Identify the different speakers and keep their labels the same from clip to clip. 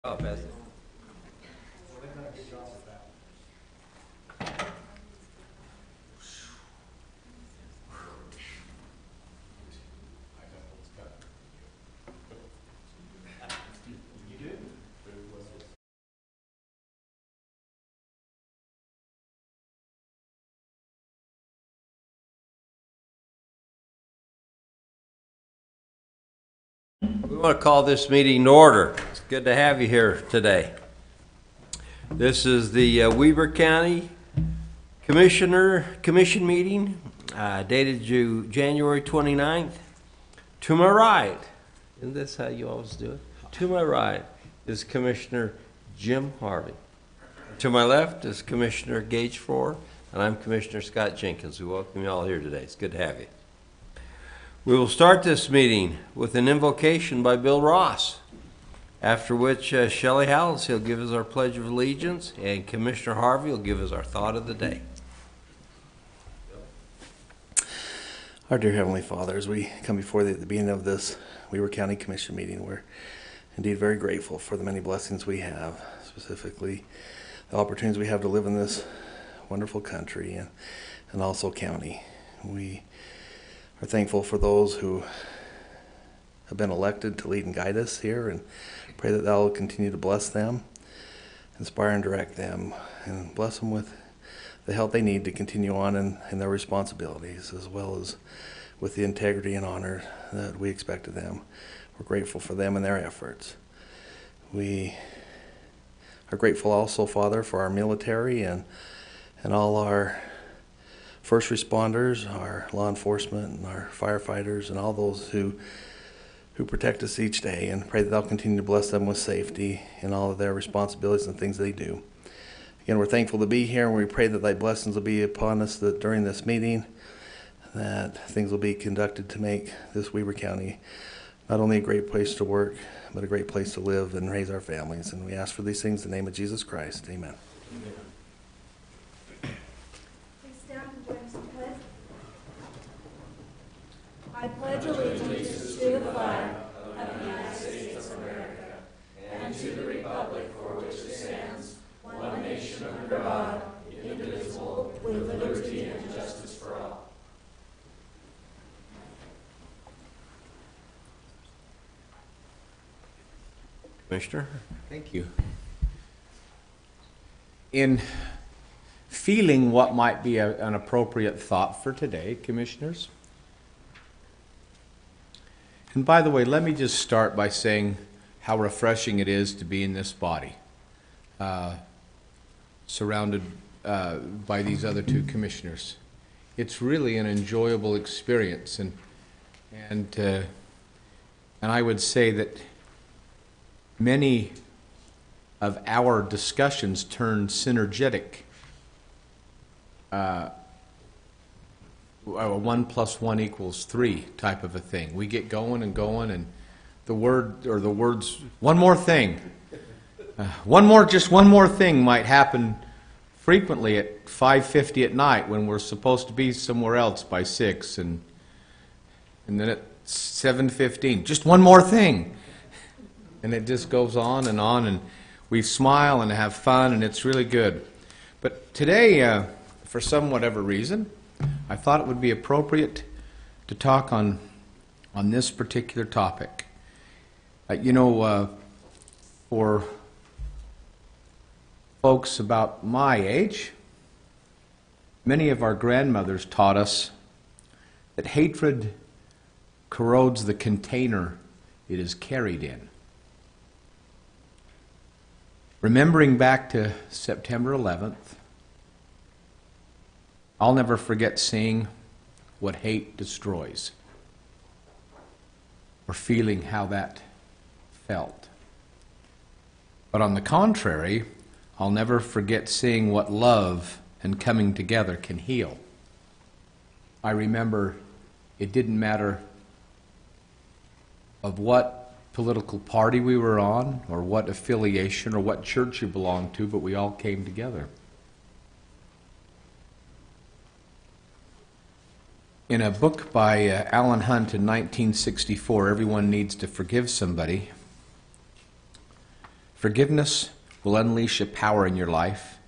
Speaker 1: Oh, pass it. We want to call this meeting to order. It's good to have you here today. This is the Weber County Commission meeting dated January 29th. To my right, isn't this how you always do it? To my right is Commissioner Jim Harvey. To my left is Commissioner Gage Frohr, and I'm Commissioner Scott Jenkins. We welcome you all here today. It's good to have you. We will start this meeting with an invocation by Bill Ross, after which Shelley Howells, he'll give us our Pledge of Allegiance, and Commissioner Harvey will give us our thought of the day.
Speaker 2: Our dear Heavenly Father, as we come before Thee at the beginning of this Weber County Commission meeting, we're indeed very grateful for the many blessings we have, specifically the opportunities we have to live in this wonderful country and also county. We are thankful for those who have been elected to lead and guide us here, and pray that Thou will continue to bless them, inspire and direct them, and bless them with the help they need to continue on in their responsibilities, as well as with the integrity and honor that we expect of them. We're grateful for them and their efforts. We are grateful also, Father, for our military and all our first responders, our law enforcement, and our firefighters, and all those who protect us each day, and pray that Thou continue to bless them with safety in all of their responsibilities and things they do. Again, we're thankful to be here, and we pray that Thy blessings will be upon us during this meeting, that things will be conducted to make this Weber County not only a great place to work, but a great place to live and raise our families. And we ask for these things in the name of Jesus Christ. Amen.
Speaker 3: Please stand and join us in pledge. I pledge allegiance to the flag of the United States of America and to the republic for which it stands, one nation under God, indivisible, with liberty and justice for all.
Speaker 1: Commissioner?
Speaker 4: Thank you. In feeling what might be an appropriate thought for today, Commissioners, and by the way, let me just start by saying how refreshing it is to be in this body, surrounded by these other two commissioners. It's really an enjoyable experience, and I would say that many of our discussions turn synergetic. 1 + 1 = 3 type of a thing. We get going, and the words, one more thing. Just one more thing might happen frequently at 5:50 at night when we're supposed to be somewhere else by 6, and then at 7:15, just one more thing. And it just goes on, and we smile and have fun, and it's really good. But today, for some whatever reason, I thought it would be appropriate to talk on this particular topic. For folks about my age, many of our grandmothers taught us that hatred corrodes the container it is carried in. Remembering back to September 11th, I'll never forget seeing what hate destroys, or feeling how that felt. But on the contrary, I'll never forget seeing what love and coming together can heal. I remember it didn't matter of what political party we were on, or what affiliation, or what church you belonged to, but we all came together. In a book by Alan Hunt in 1964, Everyone Needs to Forgive Somebody, Forgiveness will unleash a power in your life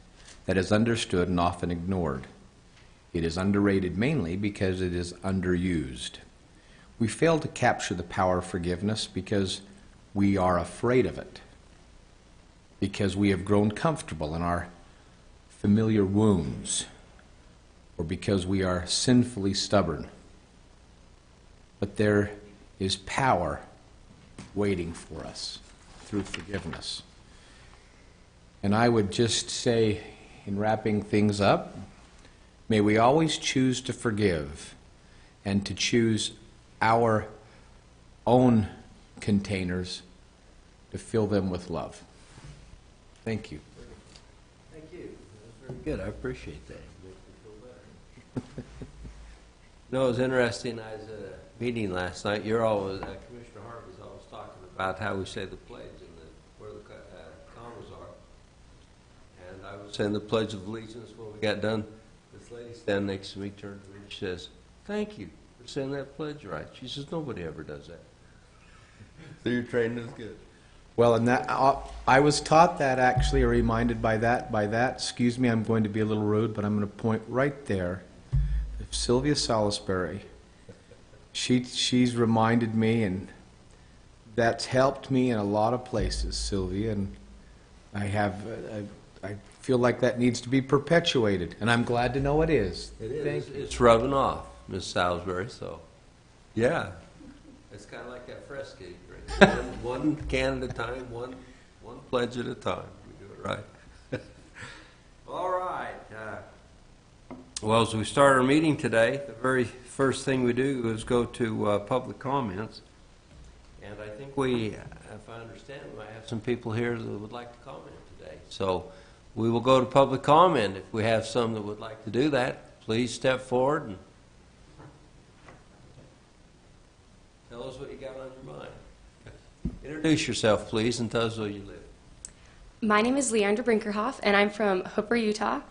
Speaker 4: that is understood and often ignored. It is underrated mainly because it is underused. We fail to capture the power of forgiveness because we are afraid of it, because we have grown comfortable in our familiar wounds, or because we are sinfully stubborn. But there is power waiting for us through forgiveness. And I would just say, in wrapping things up, may we always choose to forgive and to choose our own containers to fill them with love. Thank you.
Speaker 1: Thank you. That was very good. I appreciate that. Makes me feel better. No, it was interesting. I was at a meeting last night. You're always, Commissioner Harvey's always talking about how we say the pledge and where the commas are. And I was saying the Pledge of Allegiance when we got done. This lady standing next to me turned to me and she says, "Thank you for saying that pledge right." She says, "Nobody ever does that." So your training is good.
Speaker 4: Well, and that I was taught that actually, or reminded by that. Excuse me, I'm going to be a little rude, but I'm going to point right there. Sylvia Salisbury. She's reminded me, and that's helped me in a lot of places, Sylvia. And I feel like that needs to be perpetuated, and I'm glad to know it is.
Speaker 1: It is. It's rubbing off, Miss Salisbury. So, yeah, it's kind of like that Fresca you drink. One can at a time, one pledge at a time. We do it right. All right. Well, as we start our meeting today, the very first thing we do is go to public comments. And I think we, if I understand, we might have some people here that would like to comment today. So we will go to public comment. If we have some that would like to do that, please step forward and tell us what you got on your mind. Introduce yourself, please, and tell us where you live.
Speaker 5: My name is Leandra Brinkerhoff, and I'm from Hooper, Utah.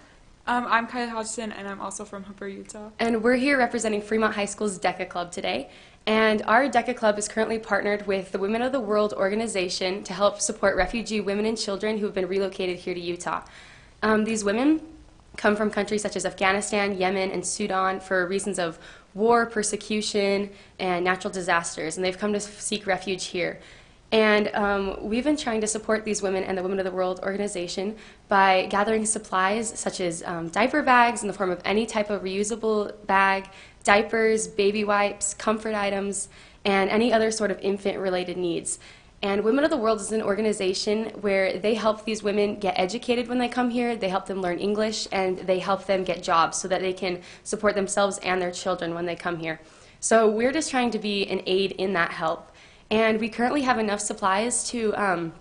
Speaker 6: I'm Kylie Hodgson, and I'm also from Hooper, Utah.
Speaker 5: And we're here representing Fremont High School's DECA Club today. And our DECA Club is currently partnered with the Women of the World organization to help support refugee women and children who have been relocated here to Utah. These women come from countries such as Afghanistan, Yemen, and Sudan for reasons of war, persecution, and natural disasters, and they've come to seek refuge here. And we've been trying to support these women and the Women of the World organization by gathering supplies such as diaper bags in the form of any type of reusable bag, diapers, baby wipes, comfort items, and any other sort of infant-related needs. And Women of the World is an organization where they help these women get educated when they come here, they help them learn English, and they help them get jobs so that they can support themselves and their children when they come here. So we're just trying to be an aid in that help. And we currently have enough supplies to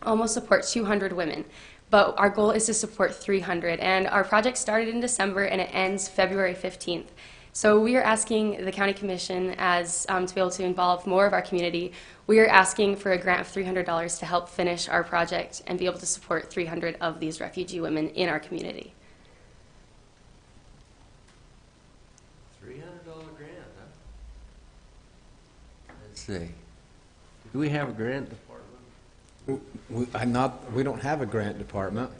Speaker 5: almost support 200 women. But our goal is to support 300. And our project started in December and it ends February 15th. So we are asking the County Commission to be able to involve more of our community. We are asking for a grant of $300 to help finish our project and be able to support 300 of these refugee women in our community.
Speaker 1: $300 grant, huh? Let's see. Do we have a grant department?
Speaker 4: We don't have a grant department.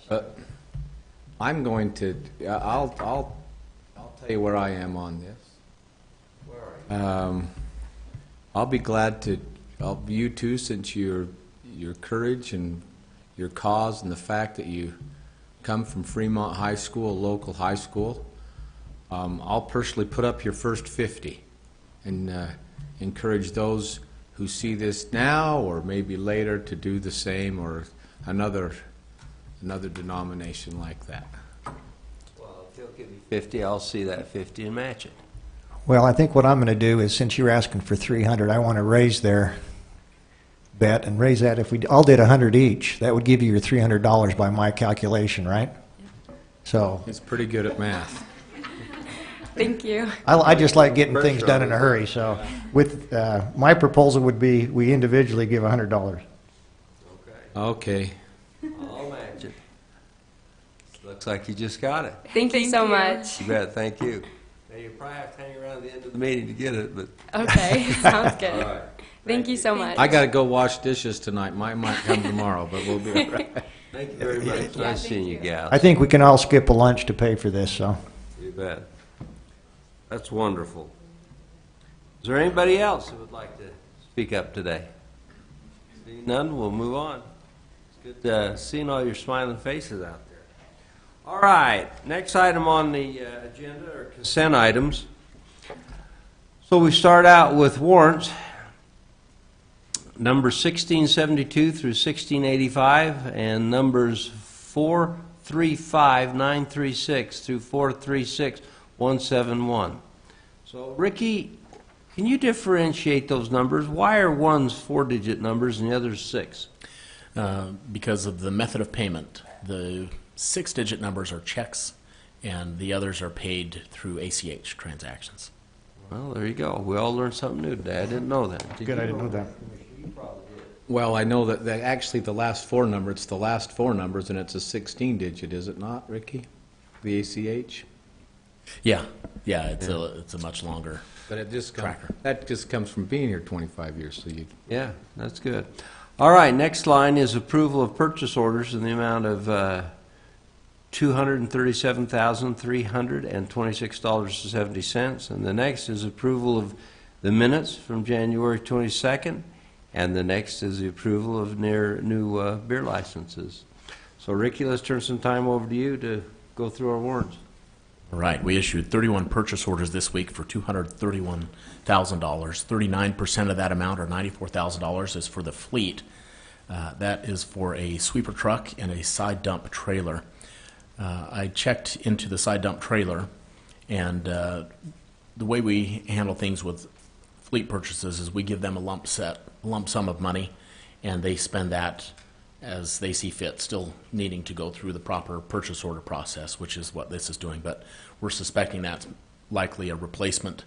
Speaker 4: But I'm going to. I'll tell you where I am on this.
Speaker 1: Where are you?
Speaker 4: I'll be glad to. You too, since your courage and your cause and the fact that you come from Fremont High School, a local high school. I'll personally put up your first 50. And encourage those who see this now or maybe later to do the same, or another denomination like that.
Speaker 1: Well, if he'll give me 50, I'll see that 50 and match it.
Speaker 7: Well, I think what I'm going to do is, since you're asking for 300, I want to raise their bet and raise that. If we all did 100 each, that would give you your $300 by my calculation, right? So
Speaker 4: He's pretty good at math.
Speaker 5: Thank you.
Speaker 7: I just like getting things done in a hurry. So with my proposal would be we individually give $100.
Speaker 1: Okay.
Speaker 4: Okay.
Speaker 1: I'll match it. Looks like you just got it.
Speaker 5: Thank you so
Speaker 6: you.
Speaker 5: much.
Speaker 1: You bet. Thank you. Now, you probably have to hang around the end of the meeting to get it, but.
Speaker 5: Okay, sounds good.
Speaker 1: All right.
Speaker 5: Thank you so much.
Speaker 4: I got to go wash dishes tonight. Mine might come tomorrow, but we'll be all right.
Speaker 1: Thank you very much. Nice seeing you, gals.
Speaker 7: I think we can all skip a lunch to pay for this, so.
Speaker 1: You bet. That's wonderful. Is there anybody else who would like to speak up today? Seeing none, we'll move on. It's good seeing all your smiling faces out there. All right, next item on the agenda are consent items. So we start out with warrants, numbers 1672 through 1685, and numbers 435936 through 436171. So, Ricky, can you differentiate those numbers? Why are ones 4-digit numbers and the others 6?
Speaker 8: Because of the method of payment. The 6-digit numbers are checks, and the others are paid through ACH transactions.
Speaker 1: Well, there you go. We all learned something new today. I didn't know that.
Speaker 7: Good, I didn't know that.
Speaker 4: Well, I know that actually the last 4 numbers, it's the last 4 numbers, and it's a 16-digit, is it not, Ricky? The ACH?
Speaker 8: Yeah, it's a much longer.
Speaker 4: But it just
Speaker 8: Tracker.
Speaker 4: that just comes from being here 25 years, so you...
Speaker 1: Yeah, that's good. All right, next line is approval of purchase orders in the amount of $237,326.70. And the next is approval of the minutes from January 22nd. And the next is the approval of new beer licenses. So, Ricky, let's turn some time over to you to go through our warrants.
Speaker 8: All right, we issued 31 purchase orders this week for $231,000. 39% of that amount, or $94,000, is for the fleet. That is for a sweeper truck and a side dump trailer. I checked into the side dump trailer, and the way we handle things with fleet purchases is we give them a lump sum of money, and they spend that as they see fit, still needing to go through the proper purchase order process, which is what this is doing. But we're suspecting that's likely a replacement,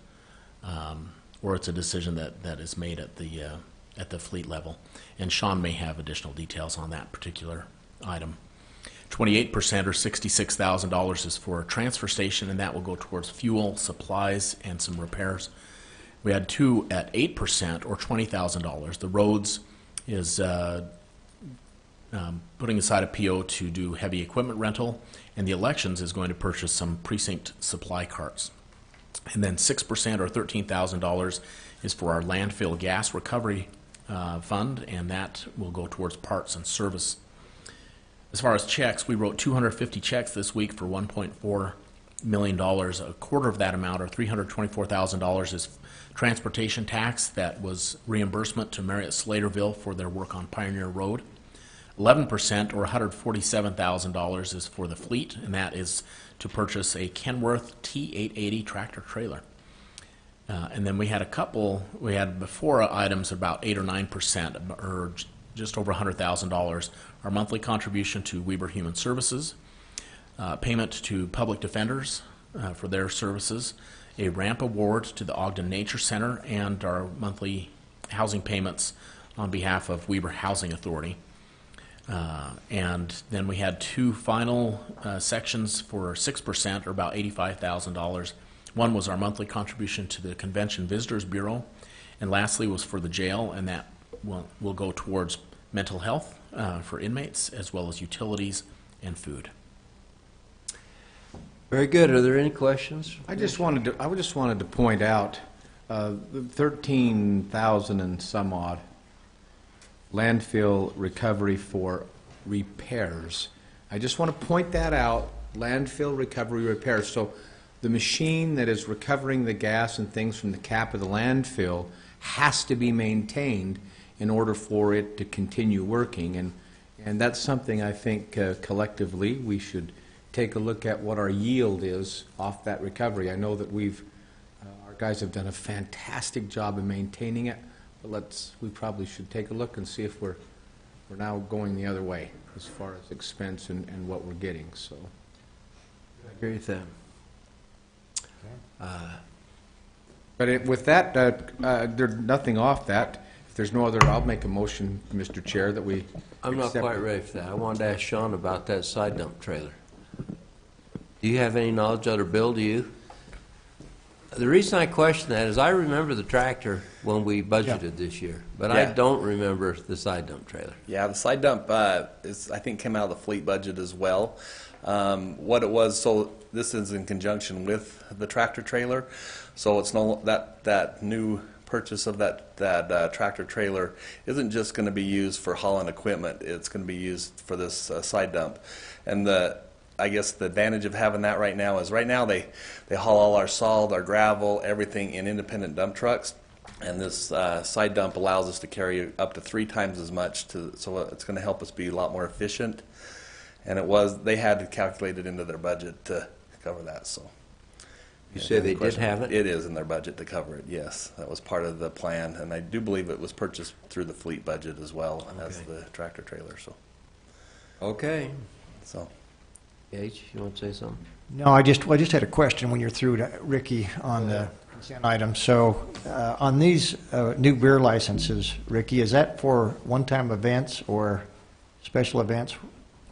Speaker 8: or it's a decision that is made at the fleet level. And Sean may have additional details on that particular item. 28% or $66,000 is for a transfer station, and that will go towards fuel, supplies, and some repairs. We had 2 at 8% or $20,000. The roads is putting aside a PO to do heavy equipment rental, and the elections is going to purchase some precinct supply carts. And then 6% or $13,000 is for our landfill gas recovery fund, and that will go towards parts and service. As far as checks, we wrote 250 checks this week for $1.4 million. A quarter of that amount, or $324,000, is transportation tax that was reimbursement to Marriott Slaterville for their work on Pioneer Road. 11%, or $147,000, is for the fleet, and that is to purchase a Kenworth T880 tractor trailer. And then we had before items about 8 or 9%, or just over $100,000. Our monthly contribution to Weber Human Services, payment to public defenders for their services, a ramp award to the Ogden Nature Center, and our monthly housing payments on behalf of Weber Housing Authority. And then we had 2 final sections for 6%, or about $85,000. One was our monthly contribution to the Convention Visitors Bureau, and lastly was for the jail, and that will go towards mental health for inmates, as well as utilities and food.
Speaker 1: Very good. Are there any questions?
Speaker 4: I just wanted to point out the 13,000 and some odd landfill recovery for repairs. I just want to point that out, landfill recovery repairs. So the machine that is recovering the gas and things from the cap of the landfill has to be maintained in order for it to continue working. And that's something I think collectively we should take a look at what our yield is off that recovery. I know that our guys have done a fantastic job in maintaining it, but we probably should take a look and see if we're now going the other way as far as expense and what we're getting. So
Speaker 1: I agree with that.
Speaker 4: But with that, there's nothing off that. If there's no other, I'll make a motion, Mr. Chair, that we
Speaker 1: I'm not
Speaker 4: accept-
Speaker 1: quite ready for that. I wanted to ask Sean about that side dump trailer. Do you have any knowledge of it, or Bill, do you? The reason I question that is I remember the tractor when we budgeted this year, but I
Speaker 2: Yeah.
Speaker 1: don't remember the side dump trailer.
Speaker 2: Yeah, the side dump is, I think, came out of the fleet budget as well. What it was, so this is in conjunction with the tractor trailer. So it's no that new purchase of that tractor trailer isn't just going to be used for hauling equipment. It's going to be used for this side dump. And I guess the advantage of having that right now is they haul all our salt, our gravel, everything in independent dump trucks. And this side dump allows us to carry up to 3 times as much, so it's going to help us be a lot more efficient. And they had to calculate it into their budget to cover that. So
Speaker 1: You say they did have it?
Speaker 2: It is in their budget to cover it. Yes, that was part of the plan, and I do believe it was purchased through the fleet budget as well as the tractor trailer.
Speaker 1: Okay.
Speaker 2: So.
Speaker 1: H, you want to say something?
Speaker 7: No, I just had a question when you're through to Ricky on the consent item. So on these new beer licenses, Ricky, is that for one-time events or special events?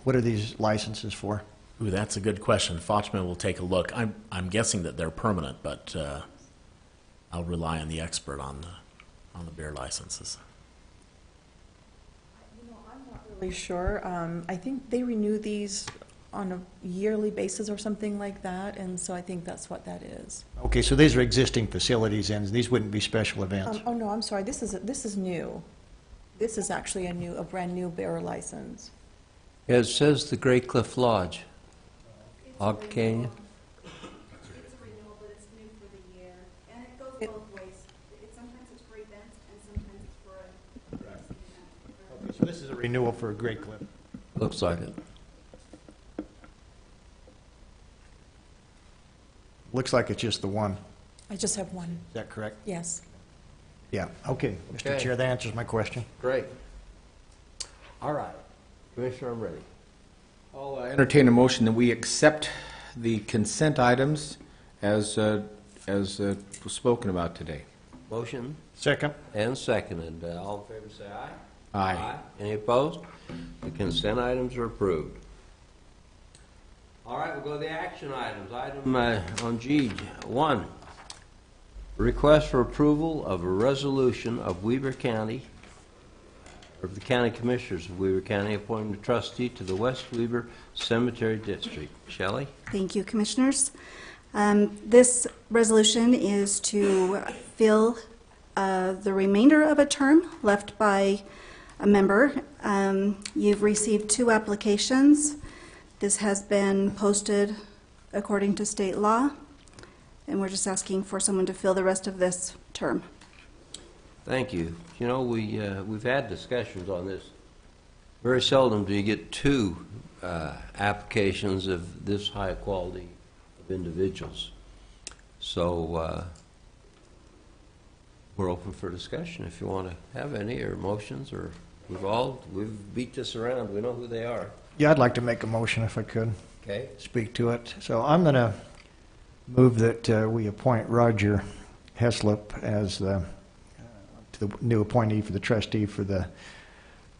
Speaker 7: What are these licenses for?
Speaker 8: Ooh, that's a good question. Fatima will take a look. I'm guessing that they're permanent, but I'll rely on the expert on the beer licenses.
Speaker 9: I'm not really sure. I think they renew these on a yearly basis or something like that, and so I think that's what that is.
Speaker 7: Okay, so these are existing facilities, and these wouldn't be special events.
Speaker 9: Oh no, I'm sorry. This is new. This is actually a brand new beer license.
Speaker 1: Yeah, it says the Grey Cliff Lodge, Og Canyon.
Speaker 3: It's a renewal, but it's new for the year, and it goes both ways. Sometimes it's for events, and sometimes it's for a event.
Speaker 7: Okay, so this is a renewal for Great Cliff.
Speaker 1: Looks like it.
Speaker 7: Looks like it's just the one.
Speaker 9: I just have one.
Speaker 7: Is that correct?
Speaker 9: Yes.
Speaker 7: Yeah, okay. Mr.
Speaker 1: Okay.
Speaker 7: Chair, that answers my question.
Speaker 1: Great. All right. Commissioner, I'm ready.
Speaker 4: I'll entertain a motion that we accept the consent items as was spoken about today.
Speaker 1: Motion
Speaker 7: Second.
Speaker 1: and seconded. All in favor say aye.
Speaker 4: Aye.
Speaker 1: Any opposed? The consent items are approved. All right, we'll go to the action items. Item on G, 1, request for approval of a resolution of Weber County, of the County Commissioners of Weber County, appointing a trustee to the West Weber Cemetery District. Shelley?
Speaker 3: Thank you, Commissioners. This resolution is to fill the remainder of a term left by a member. You've received 2 applications. This has been posted according to state law, and we're just asking for someone to fill the rest of this term.
Speaker 1: Thank you. You know, we've had discussions on this. Very seldom do you get 2 applications of this high quality of individuals. So we're open for discussion if you want to have any, or motions, or we've beat this around. We know who they are.
Speaker 7: Yeah, I'd like to make a motion if I could
Speaker 1: Okay.
Speaker 7: speak to it. So I'm going to move that we appoint Roger Heslop as the new appointee for the trustee for the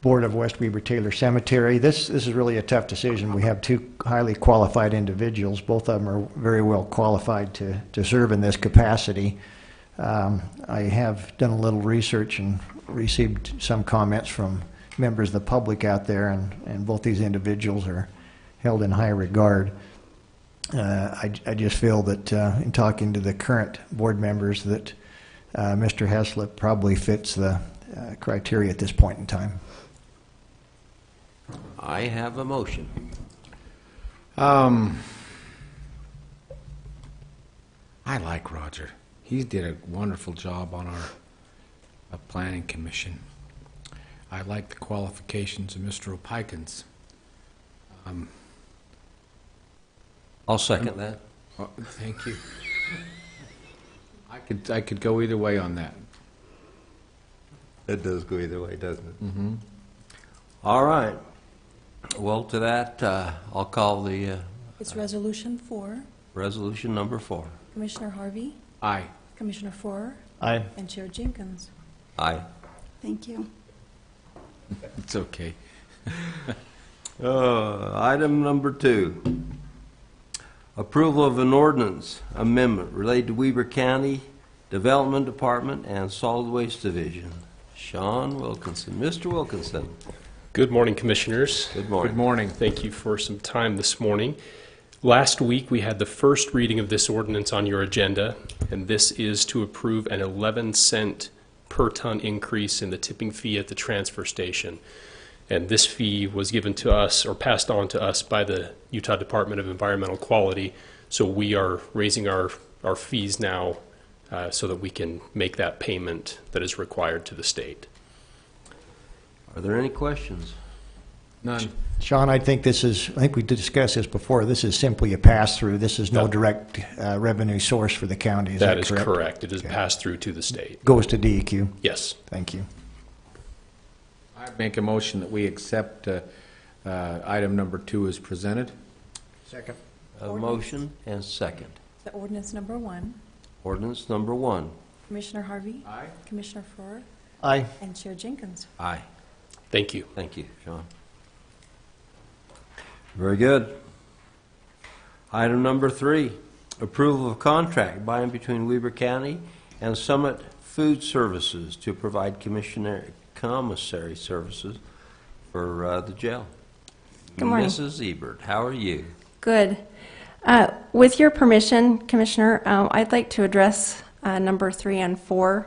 Speaker 7: Board of West Weber Taylor Cemetery. This is really a tough decision. We have 2 highly qualified individuals. Both of them are very well qualified to serve in this capacity. I have done a little research and received some comments from members of the public out there, and both these individuals are held in high regard. I just feel that in talking to the current board members that Mr. Heslop probably fits the criteria at this point in time.
Speaker 1: I have a motion.
Speaker 4: I like Roger. He did a wonderful job on our planning commission. I like the qualifications of Mr. Opikins.
Speaker 1: I'll second that.
Speaker 4: Thank you. I could go either way on that.
Speaker 1: It does go either way, doesn't it? Mm-hmm. All right. Well, to that, I'll call the
Speaker 9: It's Resolution 4.
Speaker 1: resolution number 4.
Speaker 9: Commissioner Harvey,
Speaker 4: Aye.
Speaker 9: Commissioner Forer,
Speaker 7: Aye.
Speaker 9: and Chair Jenkins.
Speaker 1: Aye.
Speaker 3: Thank you.
Speaker 4: It's okay.
Speaker 1: Item number 2. Approval of an ordinance amendment related to Weber County Development Department and Solid Waste Division. Sean Wilkinson. Mr. Wilkinson.
Speaker 10: Good morning, Commissioners.
Speaker 1: Good morning.
Speaker 4: Good morning.
Speaker 10: Thank you for some time this morning. Last week, we had the first reading of this ordinance on your agenda, and this is to approve an 11-cent per ton increase in the tipping fee at the transfer station. And this fee was given to us or passed on to us by the Utah Department of Environmental Quality. So we are raising our fees now so that we can make that payment that is required to the state.
Speaker 1: Are there any questions?
Speaker 4: None.
Speaker 7: Sean, I think we discussed this before. This is simply a pass-through. This is no
Speaker 10: That-
Speaker 7: direct revenue source for the county. Is that
Speaker 10: That is
Speaker 7: correct?
Speaker 10: correct. It is
Speaker 7: Okay.
Speaker 10: passed through to the state.
Speaker 7: Goes to DEQ.
Speaker 10: Yes.
Speaker 7: Thank you.
Speaker 4: I make a motion that we accept item number 2 as presented.
Speaker 7: Second.
Speaker 1: A motion and second.
Speaker 9: The ordinance number 1,
Speaker 1: Ordinance number 1.
Speaker 9: Commissioner Harvey,
Speaker 4: Aye.
Speaker 9: Commissioner Faur,
Speaker 7: Aye.
Speaker 9: and Chair Jenkins.
Speaker 1: Aye.
Speaker 10: Thank you.
Speaker 1: Thank you, Sean. Very good. Item number 3, approval of contract by and between Weber County and Summit Food Services to provide commissary services for the jail.
Speaker 11: Good morning.
Speaker 1: Mrs. Ebert, how are you?
Speaker 11: Good. With your permission, Commissioner, I'd like to address number 3 and 4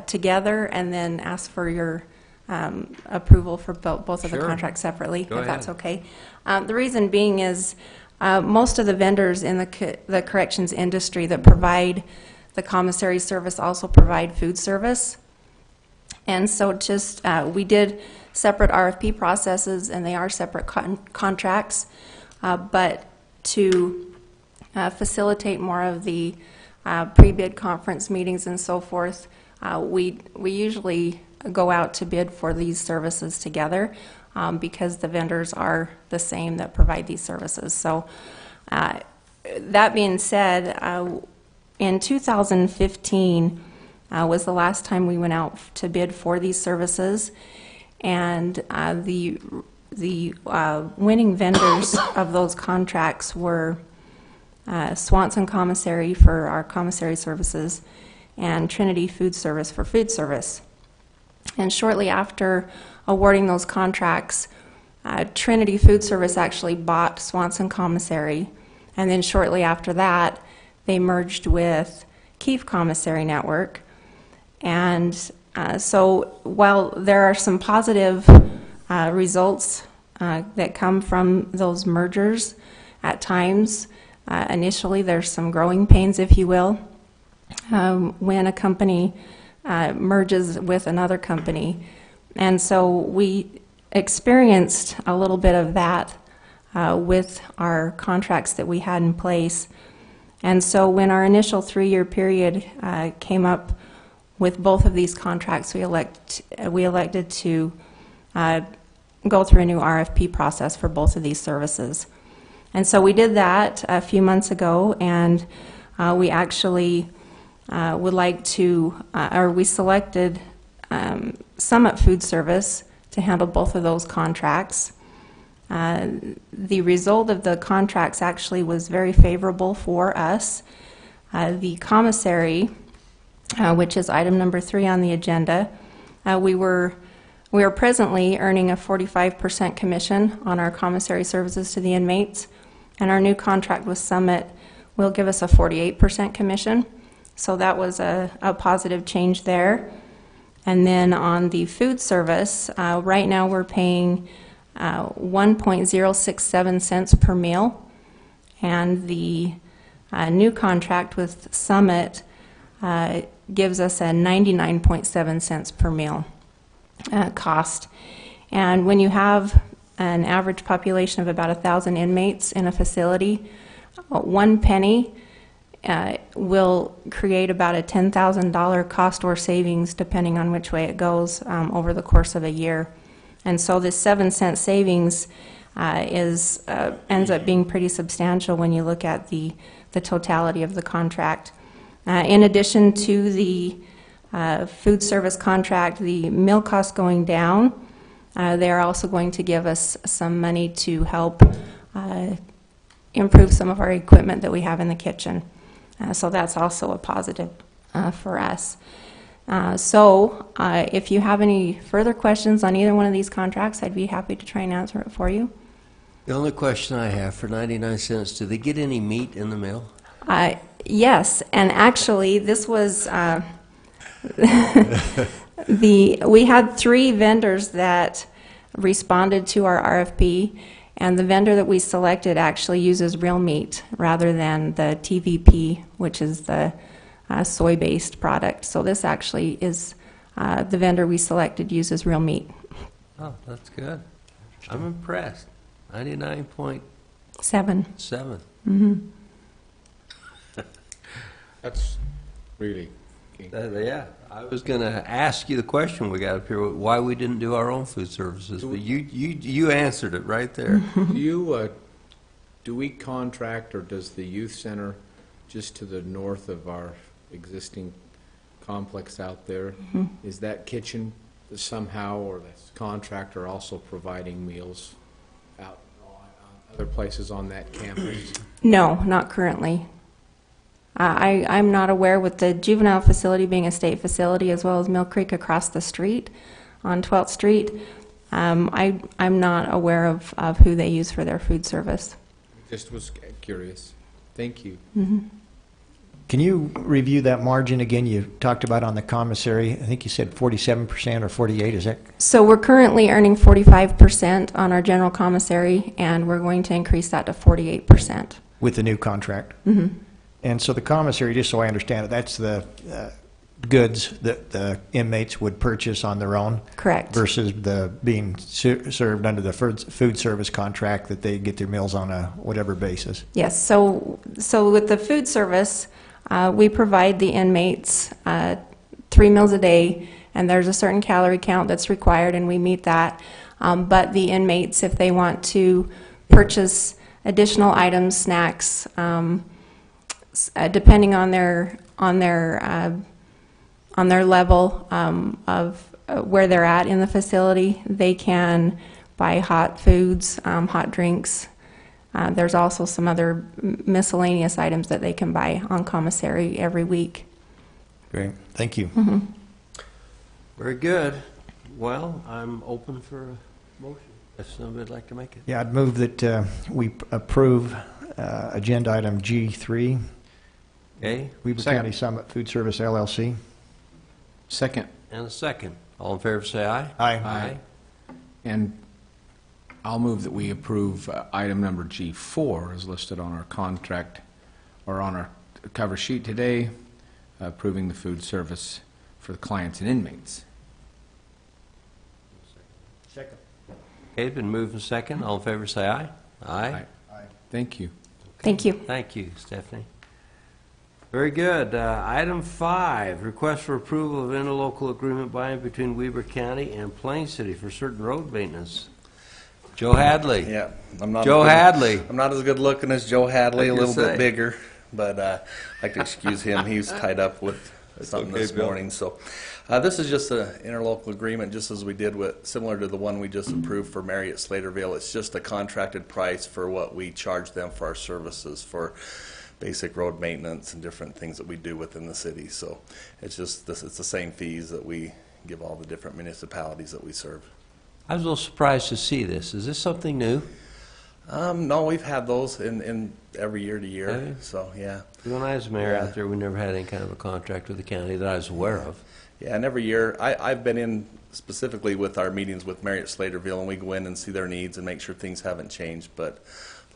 Speaker 11: together and then ask for your approval for both of the
Speaker 1: Sure.
Speaker 11: contracts separately,
Speaker 1: Go
Speaker 11: if that's
Speaker 1: ahead.
Speaker 11: okay. The reason being is most of the vendors in the corrections industry that provide the commissary service also provide food service. And so just, we did separate RFP processes, and they are separate contracts, but to facilitate more of the pre-bid conference meetings and so forth, we usually go out to bid for these services together because the vendors are the same that provide these services. So that being said, in 2015 was the last time we went out to bid for these services, and the winning vendors of those contracts were Swanson Commissary for our commissary services and Trinity Food Service for food service. And shortly after awarding those contracts, Trinity Food Service actually bought Swanson Commissary, and then shortly after that, they merged with Keefe Commissary Network. And so while there are some positive results that come from those mergers at times, initially there's some growing pains, if you will, when a company merges with another company. And so we experienced a little bit of that with our contracts that we had in place. And so when our initial 3-year period came up with both of these contracts, we elected to go through a new RFP process for both of these services. And so we did that a few months ago, and we actually would like to, or we selected Summit Food Service to handle both of those contracts. The result of the contracts actually was very favorable for us. The commissary, which is item number 3 on the agenda, we are presently earning a 45% commission on our commissary services to the inmates, and our new contract with Summit will give us a 48% commission. So that was a positive change there. And then on the food service, right now we're paying 1.067 cents per meal, and the new contract with Summit gives us a 99.7 cents per meal cost. And when you have an average population of about 1,000 inmates in a facility, 1 penny will create about a $10,000 cost or savings, depending on which way it goes, over the course of a year. And so this 7-cent savings ends up being pretty substantial when you look at the totality of the contract. In addition to the food service contract, the meal cost going down, they're also going to give us some money to help improve some of our equipment that we have in the kitchen. So that's also a positive for us. If you have any further questions on either one of these contracts, I'd be happy to try and answer it for you.
Speaker 1: The only question I have, for 99 cents, do they get any meat in the mail?
Speaker 11: Yes, and actually, this was we had 3 vendors that responded to our RFP, and the vendor that we selected actually uses real meat rather than the TVP, which is the soy-based product. So this actually is the vendor we selected uses real meat.
Speaker 1: Oh, that's good. I'm impressed. 99.7.
Speaker 11: 7.
Speaker 4: That's really,
Speaker 1: Yeah, I was going to ask you the question we got up here, why we didn't do our own food services, but you answered it right there.
Speaker 4: do we contract, or does the youth center just to the north of our existing complex out there, is that kitchen somehow, or this contractor also providing meals out other places on that campus?
Speaker 11: No, not currently. I'm not aware, with the juvenile facility being a state facility as well as Mill Creek across the street on 12th Street, I'm not aware of who they use for their food service.
Speaker 4: Just was curious. Thank you.
Speaker 7: Can you review that margin again you talked about on the commissary? I think you said 47% or 48, is that?
Speaker 11: So we're currently earning 45% on our general commissary, and we're going to increase that to 48%.
Speaker 7: With the new contract? And so the commissary, just so I understand it, that's the goods that the inmates would purchase on their own?
Speaker 11: Correct.
Speaker 7: Versus the being served under the food service contract that they get their meals on a whatever basis?
Speaker 11: Yes, so with the food service, we provide the inmates 3 meals a day, and there's a certain calorie count that's required, and we meet that. But the inmates, if they want to purchase additional items, snacks, depending on their level of where they're at in the facility, they can buy hot foods, hot drinks. There's also some other miscellaneous items that they can buy on commissary every week.
Speaker 7: Great, thank you.
Speaker 1: Very good. Well, I'm open for a motion, if somebody would like to make it.
Speaker 7: Yeah, I'd move that we approve agenda item G3.
Speaker 1: Okay,
Speaker 7: Weber
Speaker 4: Second.
Speaker 7: County Summit Food Service LLC.
Speaker 4: Second.
Speaker 1: and a second. All in favor, say aye.
Speaker 7: Aye.
Speaker 4: And I'll move that we approve item number G4 as listed on our contract, or on our cover sheet today, approving the food service for the clients and inmates.
Speaker 7: Second.
Speaker 1: Okay, been moved and second. All in favor, say aye. Aye.
Speaker 4: Thank you.
Speaker 11: Thank you.
Speaker 1: Thank you, Stephanie. Very good. Item 5, request for approval of interlocal agreement by and between Weber County and Plain City for certain road maintenance. Joe Hadley.
Speaker 2: Yeah, I'm not.
Speaker 1: Joe Hadley.
Speaker 2: I'm not as good looking as Joe Hadley, a
Speaker 1: Like you
Speaker 2: little
Speaker 1: say.
Speaker 2: bit bigger, but I'd like to excuse him. He's tied up with something
Speaker 1: okay,
Speaker 2: this
Speaker 1: Bill.
Speaker 2: morning. So this is just an interlocal agreement, just as we did with, similar to the one we just approved for Marriott Slaterville. It's just a contracted price for what we charge them for our services for basic road maintenance and different things that we do within the city. So it's just this, it's the same fees that we give all the different municipalities that we serve.
Speaker 1: I was a little surprised to see this. Is this something new?
Speaker 2: No, we've had those in every year to year.
Speaker 1: Have you?
Speaker 2: So yeah.
Speaker 1: When I was mayor
Speaker 2: Yeah.
Speaker 1: out there, we never had any kind of a contract with the county that I was aware of.
Speaker 2: Yeah, and every year, I've been in specifically with our meetings with Marriott Slaterville, and we go in and see their needs and make sure things haven't changed, but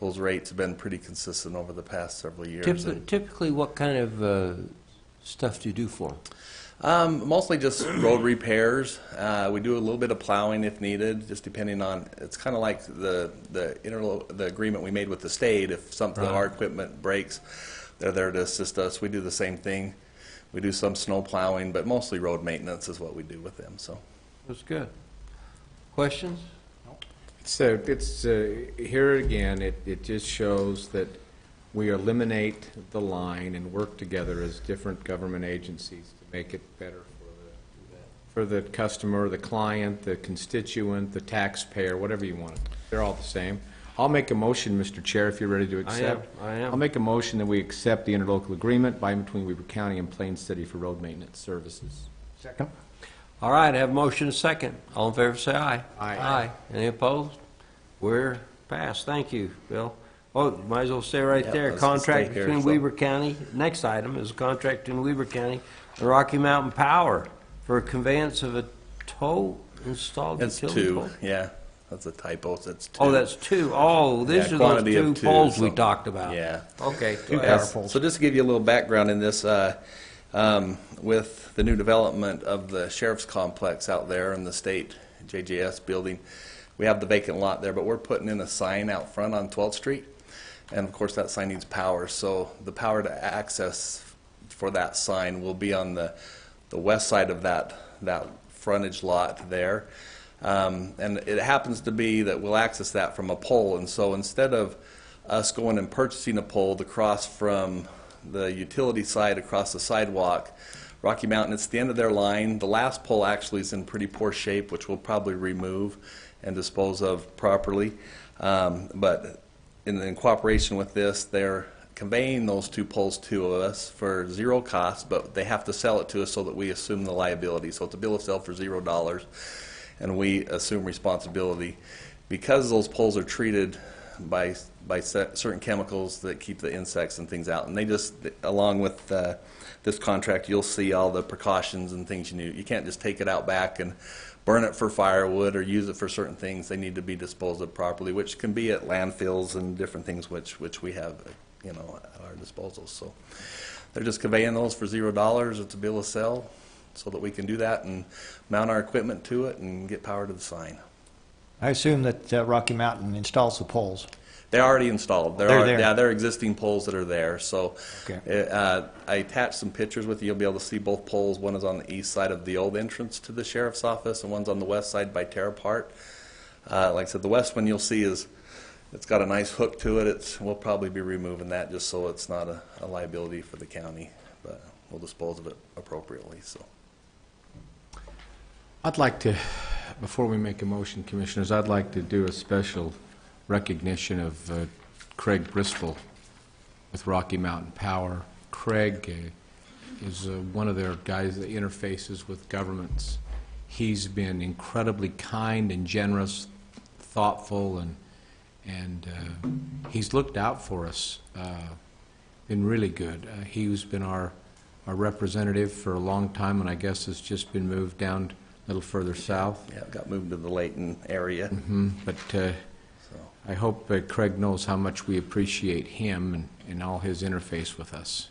Speaker 2: those rates have been pretty consistent over the past several years.
Speaker 1: Typically, what kind of stuff do you do for them?
Speaker 2: Mostly just road repairs. We do a little bit of plowing if needed, just depending on, it's kind of like the agreement we made with the state. If something of our equipment breaks, they're there to assist us. We do the same thing. We do some snow plowing, but mostly road maintenance is what we do with them. So
Speaker 1: That's good. Questions?
Speaker 4: It's here again, it just shows that we eliminate the line and work together as different government agencies to make it better for the customer, the client, the constituent, the taxpayer, whatever you want. They're all the same. I'll make a motion, Mr. Chair, if you're ready to accept.
Speaker 1: I am.
Speaker 4: I'll make a motion that we accept the interlocal agreement by and between Weber County and Plain City for road maintenance services.
Speaker 7: Second.
Speaker 1: All right, I have a motion and a second. All in favor, say aye.
Speaker 4: Aye.
Speaker 1: Aye. Any opposed? We're passed. Thank you, Bill. Oh, might as well stay right
Speaker 2: Yep,
Speaker 1: there.
Speaker 2: let's
Speaker 1: Contract
Speaker 2: stay here,
Speaker 1: between
Speaker 2: so-
Speaker 1: Weber County, next item is a contract between Weber County and Rocky Mountain Power for a conveyance of a tow installed
Speaker 2: It's
Speaker 1: utility
Speaker 2: two,
Speaker 1: pole.
Speaker 2: yeah. That's a typo, it's two.
Speaker 1: Oh, that's two. Oh, these
Speaker 2: Yeah,
Speaker 1: are those
Speaker 2: quantity
Speaker 1: two
Speaker 2: of two,
Speaker 1: poles we
Speaker 2: so-
Speaker 1: talked about.
Speaker 2: Yeah.
Speaker 1: Okay, go
Speaker 7: Two
Speaker 1: ahead.
Speaker 7: power poles.
Speaker 2: So just to give you a little background in this, with the new development of the sheriff's complex out there in the state JJS building, we have the vacant lot there, but we're putting in a sign out front on 12th Street. And of course, that sign needs power, so the power to access for that sign will be on the west side of that frontage lot there. And it happens to be that we'll access that from a pole, and so instead of us going and purchasing a pole to cross from the utility side across the sidewalk, Rocky Mountain, it's the end of their line. The last pole actually is in pretty poor shape, which we'll probably remove and dispose of properly. But in cooperation with this, they're conveying those two poles to us for zero cost, but they have to sell it to us so that we assume the liability. So it's a bill of sale for $0, and we assume responsibility. Because those poles are treated by certain chemicals that keep the insects and things out, and they just, along with this contract, you'll see all the precautions and things you need. You can't just take it out back and burn it for firewood or use it for certain things. They need to be disposed of properly, which can be at landfills and different things which we have, at our disposal. So they're just conveying those for $0. It's a bill of sale, so that we can do that and mount our equipment to it and get power to the sign.
Speaker 7: I assume that Rocky Mountain installs the poles.
Speaker 2: They're already installed.
Speaker 7: They're there.
Speaker 2: Yeah, they're existing poles that are there. So
Speaker 7: Okay.
Speaker 2: I attached some pictures with you. You'll be able to see both poles. One is on the east side of the old entrance to the sheriff's office, and one's on the west side by Terra Part. Like I said, the west one you'll see it's got a nice hook to it. We'll probably be removing that just so it's not a liability for the county, but we'll dispose of it appropriately. So.
Speaker 4: I'd like to, before we make a motion, Commissioners, I'd like to do a special recognition of Craig Bristol with Rocky Mountain Power. Craig is one of their guys that interfaces with governments. He's been incredibly kind and generous, thoughtful, and he's looked out for us. Been really good. He's been our representative for a long time, and I guess has just been moved down a little further south.
Speaker 2: Yeah, got moved to the Layton area.
Speaker 4: But I hope Craig knows how much we appreciate him and all his interface with us.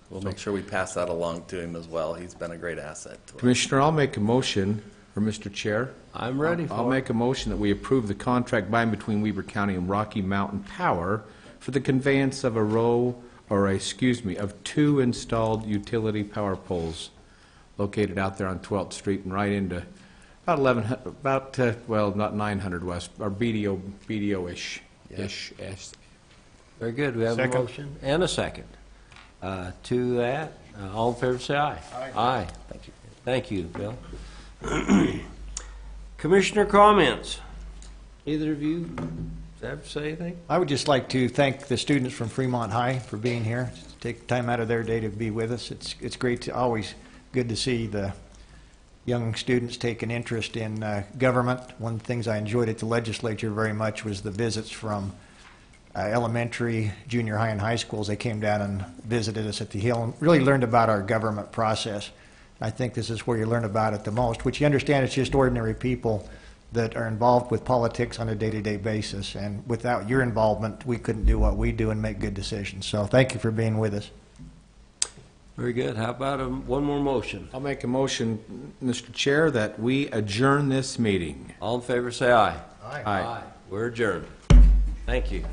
Speaker 2: We'll make sure we pass that along to him as well. He's been a great asset to us.
Speaker 4: Commissioner, I'll make a motion, or Mr. Chair.
Speaker 1: I'm ready for
Speaker 4: I'll
Speaker 1: it.
Speaker 4: make a motion that we approve the contract by and between Weber County and Rocky Mountain Power for the conveyance of of two installed utility power poles located out there on 12th Street and right into about not 900 West, or BDO-ish.
Speaker 1: Very good. We have
Speaker 7: Second.
Speaker 1: a motion and a second. To that, all in favor say aye. Aye. Thank you. Thank you, Bill. Commissioner comments. Either of you have to say anything?
Speaker 7: I would just like to thank the students from Fremont High for being here, take time out of their day to be with us. It's great to, always good to see the young students take an interest in government. One of the things I enjoyed at the legislature very much was the visits from elementary, junior high, and high schools. They came down and visited us at the Hill and really learned about our government process. I think this is where you learn about it the most, which you understand it's just ordinary people that are involved with politics on a day-to-day basis. And without your involvement, we couldn't do what we do and make good decisions. So thank you for being with us.
Speaker 1: Very good. How about one more motion?
Speaker 4: I'll make a motion, Mr. Chair, that we adjourn this meeting.
Speaker 1: All in favor say aye.
Speaker 4: Aye.
Speaker 1: We're adjourned. Thank you.